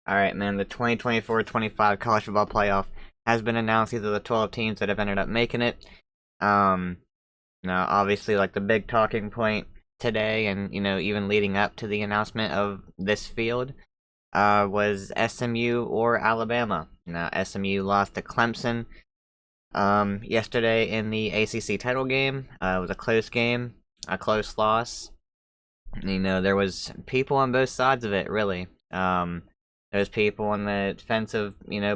Alright, man, the 2024-25 college football playoff has been announced. These are the 12 teams that have ended up making it. Um, Now, obviously, like, the big talking point today and, even leading up to the announcement of this field, was SMU or Alabama. Now, SMU lost to Clemson, yesterday in the ACC title game. It was a close game, a close loss. There was people on both sides of it, really. There's people on the fence of,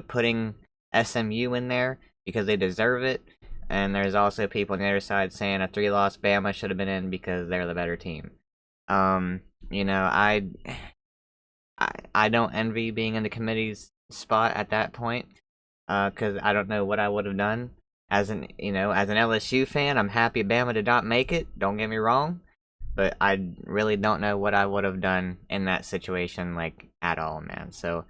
putting SMU in there because they deserve it. And there's also people on the other side saying a three-loss Bama should have been in because they're the better team. Um, you know, I, I don't envy being in the committee's spot at that point, because I don't know what I would have done. As an LSU fan, I'm happy Bama did not make it. Don't get me wrong, but I really don't know what I would have done in that situation, like, at all, man. So,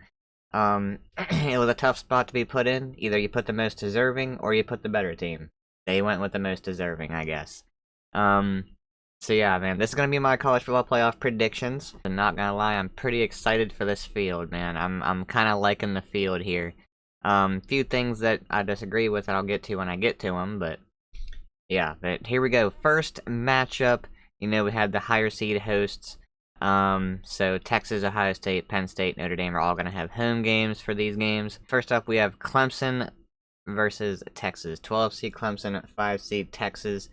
it was a tough spot to be put in. Either you put the most deserving or you put the better team. They went with the most deserving, I guess. Um, so yeah, man, this is gonna be my college football playoff predictions. I'm not gonna lie, I'm pretty excited for this field, man. I'm kind of liking the field here. Few things that I disagree with that I'll get to when I get to them, but yeah. But here we go. First matchup. We had the higher seed hosts. So Texas, Ohio State, Penn State, Notre Dame are all going to have home games for these games. First up, we have Clemson versus Texas. 12 seed Clemson, 5 seed Texas.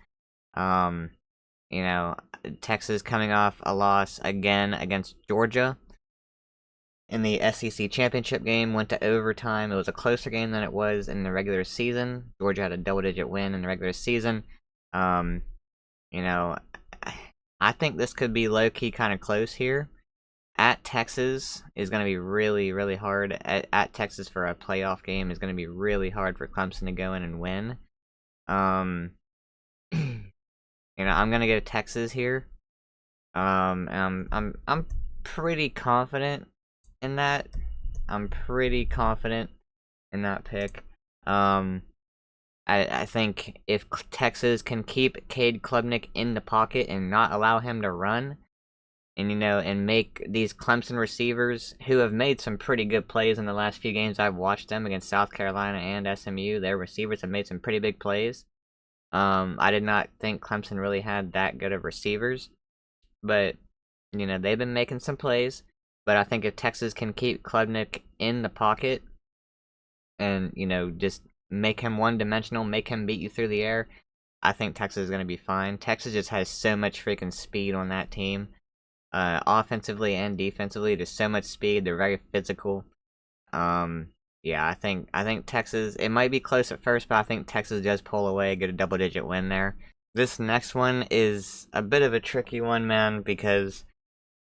Um, Texas coming off a loss again against Georgia in the SEC championship game, went to overtime. It was a closer game than it was in the regular season. Georgia had a double-digit win in the regular season. Um, you know, I think this could be low-key kind of close here. At Texas is going to be really, really hard. At Texas for a playoff game is going to be really hard for Clemson to go in and win. I'm going to go Texas here. I'm pretty confident in that. I'm pretty confident in that pick. I think if Texas can keep Cade Klubnik in the pocket and not allow him to run, and make these Clemson receivers, who have made some pretty good plays in the last few games I've watched them against South Carolina and SMU, their receivers have made some pretty big plays. I did not think Clemson really had that good of receivers, but, they've been making some plays. But I think if Texas can keep Klubnik in the pocket and, just make him one-dimensional, make him beat you through the air, I think Texas is going to be fine. Texas just has so much freaking speed on that team. Offensively and defensively, there's so much speed. They're very physical. Yeah, I think Texas, it might be close at first, but I think Texas does pull away, get a double-digit win there. This next one is a bit of a tricky one, man, because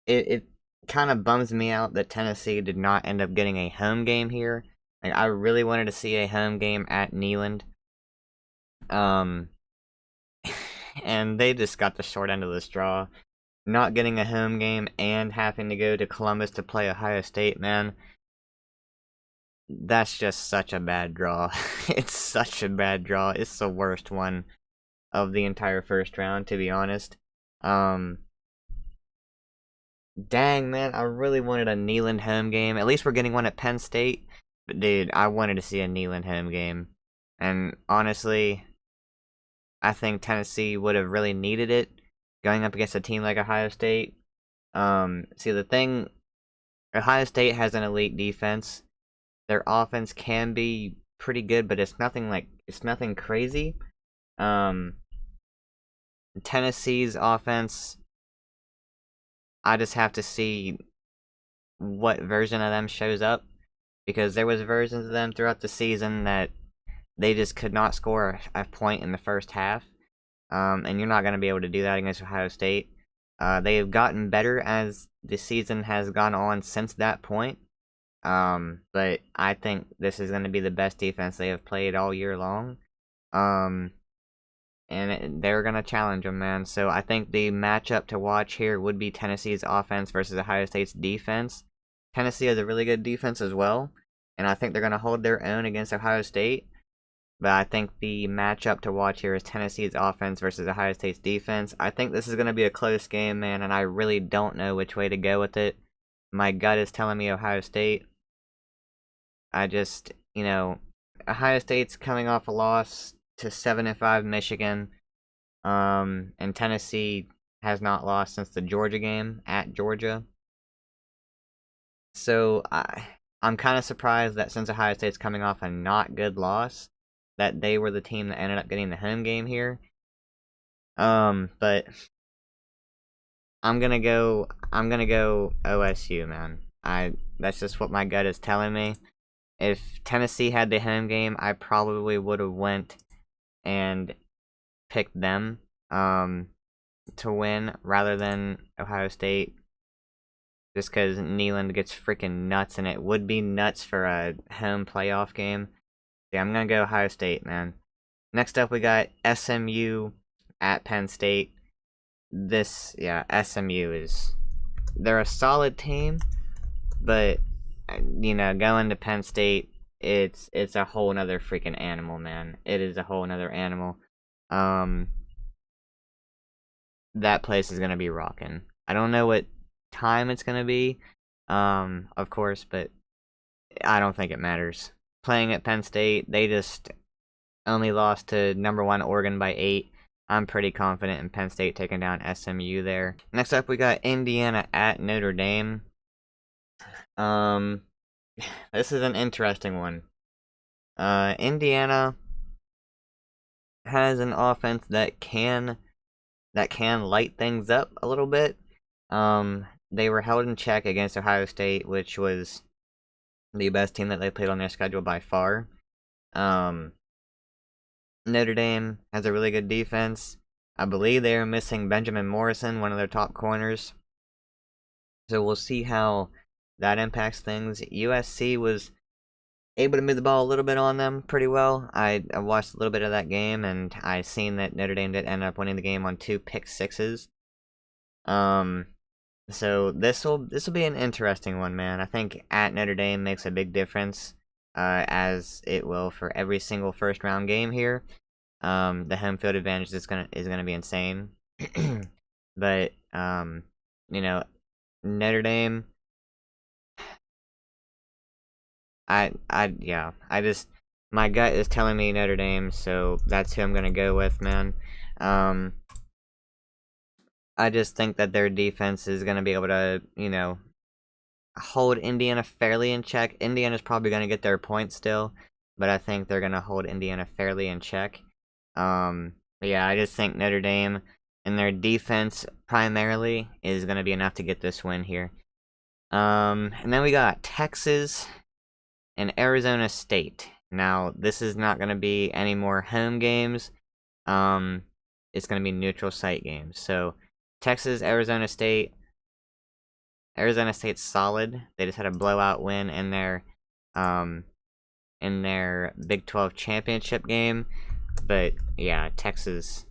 it kind of bums me out that Tennessee did not end up getting a home game here. Like, I really wanted to see a home game at Neyland. And they just got the short end of the straw. Not getting a home game and having to go to Columbus to play Ohio State, man. That's just such a bad draw. It's such a bad draw. It's the worst one of the entire first round, to be honest. Dang, man, I really wanted a Neyland home game. At least we're getting one at Penn State. But, dude, I wanted to see a Neyland home game. And honestly, I think Tennessee would have really needed it going up against a team like Ohio State. See, the thing, Ohio State has an elite defense. Their offense can be pretty good, but it's nothing crazy. Tennessee's offense, I just have to see what version of them shows up, because there was versions of them throughout the season that they just could not score a point in the first half. And you're not going to be able to do that against Ohio State. They have gotten better as the season has gone on since that point. But I think this is going to be the best defense they have played all year long. And they're going to challenge them, man. So I think the matchup to watch here would be Tennessee's offense versus Ohio State's defense. Tennessee has a really good defense as well, and I think they're going to hold their own against Ohio State. But I think the matchup to watch here is Tennessee's offense versus Ohio State's defense. I think this is going to be a close game, man, and I really don't know which way to go with it. My gut is telling me Ohio State, I just, Ohio State's coming off a loss to 7-5 Michigan. And Tennessee has not lost since the Georgia game at Georgia. So I'm kind of surprised that since Ohio State's coming off a not good loss, that they were the team that ended up getting the home game here. But I'm gonna go OSU, man. That's just what my gut is telling me. If Tennessee had the home game, I probably would have went and picked them to win rather than Ohio State. Just because Neyland gets freaking nuts, and it would be nuts for a home playoff game. Yeah, I'm gonna go Ohio State, man. Next up, we got SMU at Penn State. SMU they're a solid team, but going to Penn State, it's a whole nother freaking animal, man. It is a whole nother animal. Um, that place is gonna be rocking. I don't know what time it's gonna be, of course, but I don't think it matters. Playing at Penn State, they just only lost to number 1 Oregon by 8. I'm pretty confident in Penn State taking down SMU there. Next up, we got Indiana at Notre Dame. This is an interesting one. Indiana has an offense that can light things up a little bit. They were held in check against Ohio State, which was the best team that they played on their schedule by far. Notre Dame has a really good defense. I believe they are missing Benjamin Morrison, one of their top corners. So we'll see how that impacts things. USC was able to move the ball a little bit on them pretty well. I watched a little bit of that game, and I seen that Notre Dame did end up winning the game on 2 pick sixes. So this will be an interesting one, man. I think at Notre Dame makes a big difference, as it will for every single first round game here. The home field advantage is gonna be insane. But Notre Dame. I just my gut is telling me Notre Dame, so that's who I'm gonna go with, man. I just think that their defense is gonna be able to, hold Indiana fairly in check. Indiana's probably gonna get their points still, but I think they're gonna hold Indiana fairly in check. But yeah, I just think Notre Dame and their defense primarily is gonna be enough to get this win here. And then we got Texas and Arizona State. Now, this is not going to be any more home games. It's going to be neutral site games. So, Texas, Arizona State. Arizona State's solid. They just had a blowout win in their Big 12 championship game. But yeah, Texas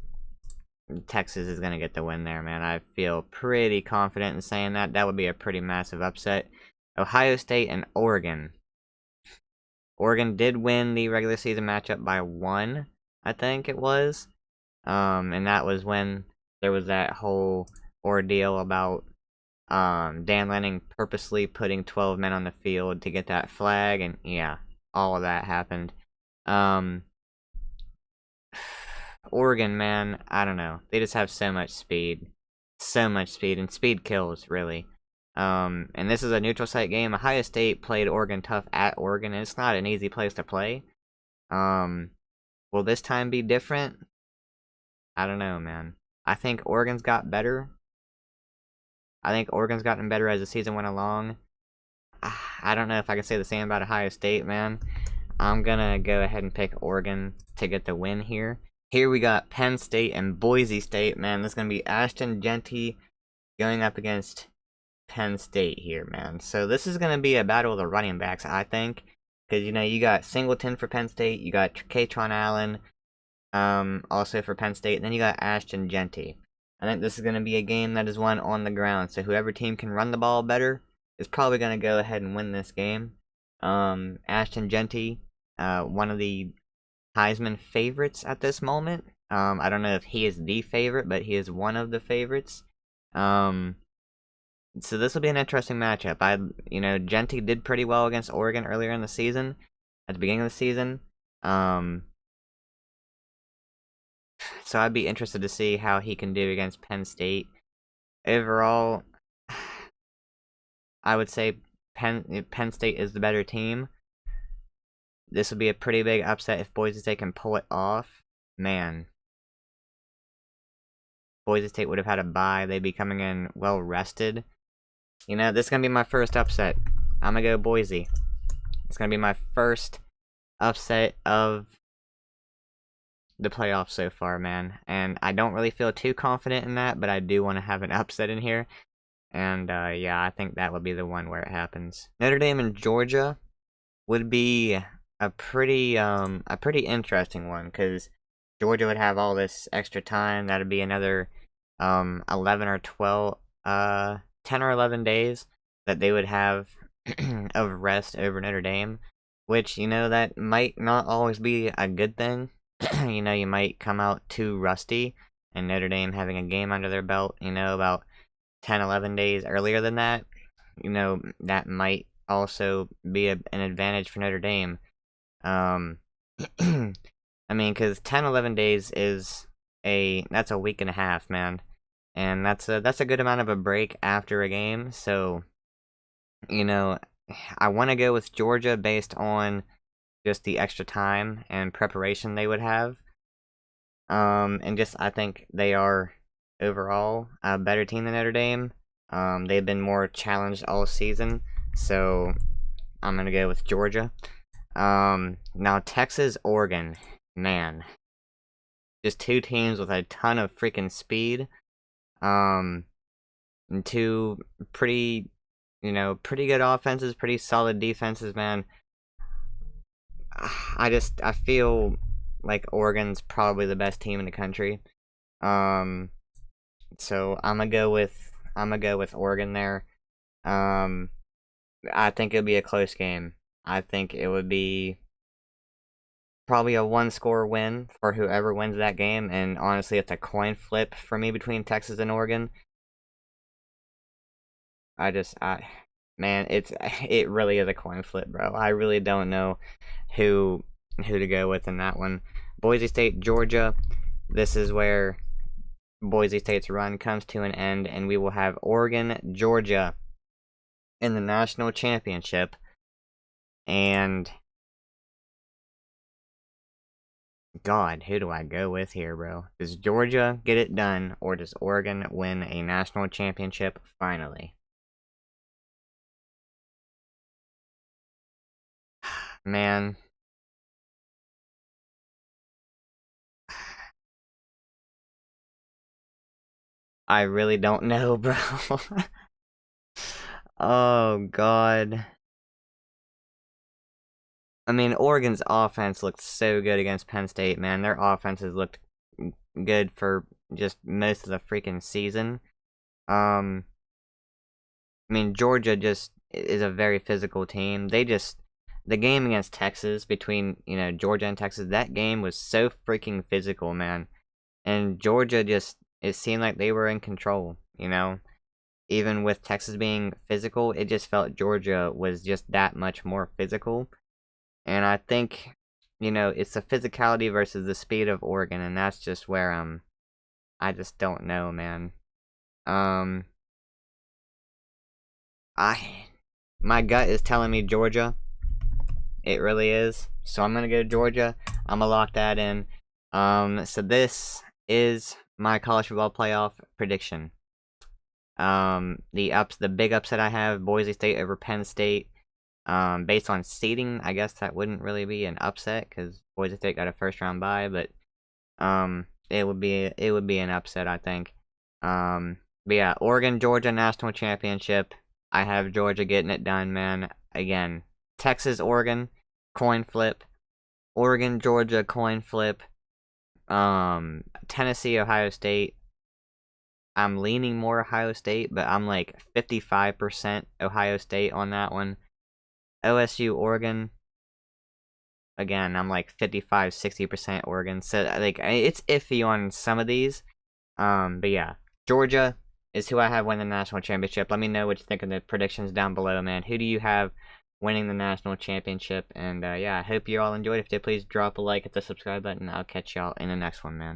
is going to get the win there, man. I feel pretty confident in saying that. That would be a pretty massive upset. Ohio State and Oregon. Oregon did win the regular season matchup by 1, I think it was. And that was when there was that whole ordeal about Dan Lanning purposely putting 12 men on the field to get that flag, and yeah, all of that happened. Oregon, man, I don't know. They just have so much speed. And speed kills, really. And this is a neutral site game. Ohio State played Oregon tough at Oregon, and it's not an easy place to play. Will this time be different? I don't know, man. I think Oregon's got better. I think Oregon's gotten better as the season went along. I don't know if I can say the same about Ohio State, man. I'm gonna go ahead and pick Oregon to get the win here. Here we got Penn State and Boise State, man. This is gonna be Ashton Jeanty going up against Penn State here, man. So this is going to be a battle of the running backs, I think. Because, you got Singleton for Penn State. You got Katron Allen also for Penn State. And then you got Ashton Jeanty. I think this is going to be a game that is won on the ground. So whoever team can run the ball better is probably going to go ahead and win this game. Ashton Jeanty, one of the Heisman favorites at this moment. I don't know if he is the favorite, but he is one of the favorites. So this will be an interesting matchup. Genti did pretty well against Oregon earlier in the season, at the beginning of the season. Um, so I'd be interested to see how he can do against Penn State. Overall, I would say Penn State is the better team. This would be a pretty big upset if Boise State can pull it off. Man, Boise State would have had a bye. They'd be coming in well rested. This is going to be my first upset. I'm going to go Boise. It's going to be my first upset of the playoffs so far, man. And I don't really feel too confident in that, but I do want to have an upset in here. And, yeah, I think that would be the one where it happens. Notre Dame and Georgia would be a pretty interesting one, because Georgia would have all this extra time. That'd be another, 11 or 12, 10 or 11 days that they would have of rest over Notre Dame, which, that might not always be a good thing. You might come out too rusty, and Notre Dame having a game under their belt, about 10, 11 days earlier than that, that might also be an advantage for Notre Dame. I mean, because 10, 11 days is that's a week and a half, man. And that's a good amount of a break after a game, so, I want to go with Georgia based on just the extra time and preparation they would have. And just, I think they are overall a better team than Notre Dame. They've been more challenged all season, so I'm gonna go with Georgia. Now Texas, Oregon, man, just two teams with a ton of freaking speed. And two pretty good offenses, pretty solid defenses, man. I feel like Oregon's probably the best team in the country. So I'm gonna go with Oregon there. I think it'll be a close game. I think it would be probably a one-score win for whoever wins that game, and honestly, it's a coin flip for me between Texas and Oregon. Man, it really is a coin flip, bro. I really don't know who to go with in that one. Boise State, Georgia. This is where Boise State's run comes to an end, and we will have Oregon, Georgia in the national championship. And God, who do I go with here, bro? Does Georgia get it done, or does Oregon win a national championship finally? Man, I really don't know, bro. Oh, God. I mean, Oregon's offense looked so good against Penn State, man. Their offenses looked good for just most of the freaking season. I mean, Georgia just is a very physical team. The game against Texas, between, Georgia and Texas, that game was so freaking physical, man. And Georgia it seemed like they were in control, Even with Texas being physical, it just felt Georgia was just that much more physical. And I think, it's the physicality versus the speed of Oregon, and that's just where, I just don't know, man. Um, my gut is telling me Georgia. It really is. So I'm gonna go Georgia. I'm gonna lock that in. So this is my college football playoff prediction. The big upset I have, Boise State over Penn State. Based on seeding, I guess that wouldn't really be an upset because Boise State got a first round bye, but it would be an upset, I think. But yeah, Oregon Georgia national championship. I have Georgia getting it done, man. Again, Texas Oregon coin flip. Oregon Georgia coin flip. Tennessee Ohio State. I'm leaning more Ohio State, but I'm like 55% Ohio State on that one. OSU Oregon. Again, I'm like 55-60% Oregon. So like it's iffy on some of these. But yeah, Georgia is who I have win the national championship. Let me know what you think of the predictions down below, man. Who do you have winning the national championship? And yeah, I hope you all enjoyed. If you did, please drop a like, hit the subscribe button. I'll catch y'all in the next one, man.